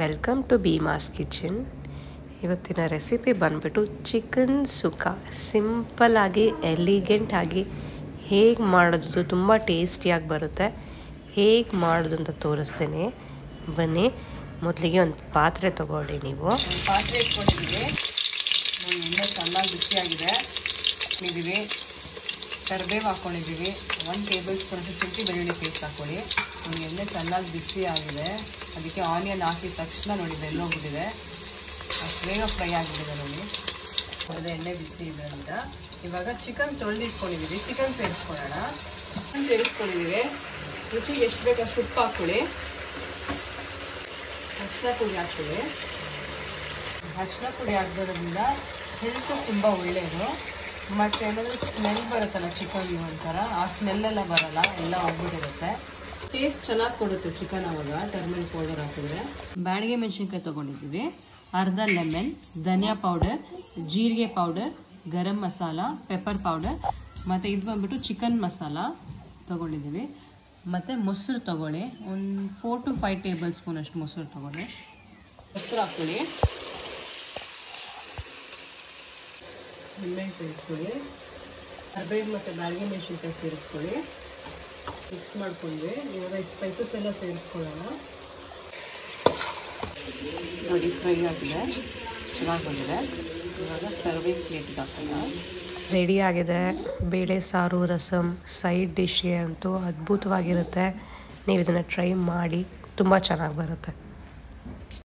Welcome to Bheema's kitchen. ಇವತ್ತಿನ recipe ಬಂದ್ಬಿಟ್ಟು chicken sukka. ಸಿಂಪಲ್ಲಾಗಿ ಎಲಿಗೆಂಟಾಗಿ ಹೇಗೆ ಮಾಡೋದು, ತುಂಬ ಟೇಸ್ಟಿಯಾಗಿ ಬರುತ್ತೆ. ಹೇಗೆ ಮಾಡೋದು ಅಂತ ತೋರಿಸ್ತೇನೆ, ಬನ್ನಿ. ಮೊದಲಿಗೆ ಒಂದು ಪಾತ್ರೆ ತೊಗೊಳ್ಳಿ. ನೀವು ಪಾತ್ರೆ ಇಟ್ಕೊಂಡಿದ್ದೀವಿ, ಎಣ್ಣೆ ಚೆನ್ನಾಗಿ ಬಿಸಿಯಾಗಿದೆ. ಹಾಕ್ಕೊಂಡಿದ್ದೀವಿ, ಕರಿಬೇವು ಹಾಕ್ಕೊಂಡಿದ್ದೀವಿ, 1 ಟೇಬಲ್ ಸ್ಪೂನ್ ಶುಂಠಿ ಬೆಳ್ಳುಳ್ಳಿ ಪೇಸ್ಟ್ ಹಾಕ್ಕೊಳ್ಳಿ. ಎಣ್ಣೆ ಚೆನ್ನಾಗಿ ಬಿಸಿ ಆಗಿದೆ, ಅದಕ್ಕೆ ಆನಿಯನ್ ಹಾಕಿದ ತಕ್ಷಣ ನೋಡಿ ಬೆಲ್ಲೋಗ್ಬಿಟ್ಟಿದೆ, ಅಷ್ಟು ಬೇಗ ಫ್ರೈ ಆಗಿಬಿಟ್ಟಿದೆ ನೋಡಿ. ಅದೇ ಎಣ್ಣೆ ಬಿಸಿ ಇದೆ ಅಂತ. ಇವಾಗ ಚಿಕನ್ ತೊಳೆದಿಟ್ಕೊಂಡಿದ್ದೀವಿ, ಚಿಕನ್ ಸೇರಿಸ್ಕೊಳ್ಳೋಣ. ಚಿಕನ್ ಸೇರಿಸ್ಕೊಂಡಿದ್ದೀವಿ, ರುಚಿಗೆ ಎಷ್ಟು ಬೇಕು ಅಷ್ಟು ಉಪ್ಪು ಹಾಕ್ಕೊಳ್ಳಿ, ಅರಿಶಿನ ಪುಡಿ ಹಾಕ್ಕೊಳ್ಳಿ. ಅರಿಶಿನ ಪುಡಿ ಹಾಕಿರೋದ್ರಿಂದ ಹೆಲ್ತು ತುಂಬ ಒಳ್ಳೆಯದು. ಮತ್ತು ಏನಾದರೂ ಸ್ಮೆಲ್ ಬರುತ್ತಲ್ಲ ಚಿಕನ್ ಒಂಥರ, ಆ ಸ್ಮೆಲ್ಲೆಲ್ಲ ಬರೋಲ್ಲ, ಎಲ್ಲ ಹೋಗ್ಬಿಟ್ಟಿರುತ್ತೆ. ಟೇಸ್ಟ್ ಚೆನ್ನಾಗಿ ಕೊಡುತ್ತೆ ಚಿಕನ್ ಅವಾಗ ಟರ್ಮರಿಕ್ ಪೌಡರ್ ಹಾಕಿದ್ರೆ. ಬ್ಯಾಡಗೆ ಮೆಣಸಿನ್ಕಾಯಿ ತೊಗೊಂಡಿದ್ದೀವಿ, ಅರ್ಧ ಲೆಮನ್, ಧನಿಯಾ ಪೌಡರ್, ಜೀರಿಗೆ powder, garam masala, pepper powder, ಮತ್ತು ಇದು ಬಂದ್ಬಿಟ್ಟು ಚಿಕನ್ ಮಸಾಲ ತೊಗೊಂಡಿದ್ದೀವಿ. ಮತ್ತು ಮೊಸರು ತೊಗೊಳ್ಳಿ, ಒಂದು 4 to 5 ಟೇಬಲ್ ಸ್ಪೂನ್ ಅಷ್ಟು ಮೊಸರು ತೊಗೊಳ್ಳಿ. ಮೊಸರು ಹಾಕ್ಕೊಳ್ಳಿ, ನಿಂಬೆಹಣ್ಣು ಸೇರಿಸ್ಕೊಳ್ಳಿ, ಕರಿಬೇವು ಮತ್ತು ಬ್ಯಾಡಗೆ ಮೆಣಸಿನ್ಕಾಯಿ ಸೇರಿಸ್ಕೊಳ್ಳಿ. ಮಿಕ್ಸ್ ಮಾಡ್ಕೊಂಡ್ವಿ. ಇವಾಗ ಈ ಸ್ಪೈಸಸ್ ಎಲ್ಲ ಸೇರಿಸ್ಕೊಳ್ಳೋಣ. ನೋಡಿ ಫ್ರೈ ಆಗಿದೆ, ಚೆನ್ನಾಗಿ ಬಂದಿದೆ. ಇವಾಗ ಸರ್ವಿಂಗ್ ಪ್ಲೇಟಿಗೆ ಹಾಕೋಣ. ರೆಡಿ ಆಗಿದೆ. ಬೇಳೆ ಸಾರು, ರಸಮ್, ಸೈಡ್ ಡಿಶ್ಗೆ ಅಂತೂ ಅದ್ಭುತವಾಗಿರುತ್ತೆ. ನೀವು ಇದನ್ನು ಟ್ರೈ ಮಾಡಿ, ತುಂಬ ಚೆನ್ನಾಗಿ ಬರುತ್ತೆ.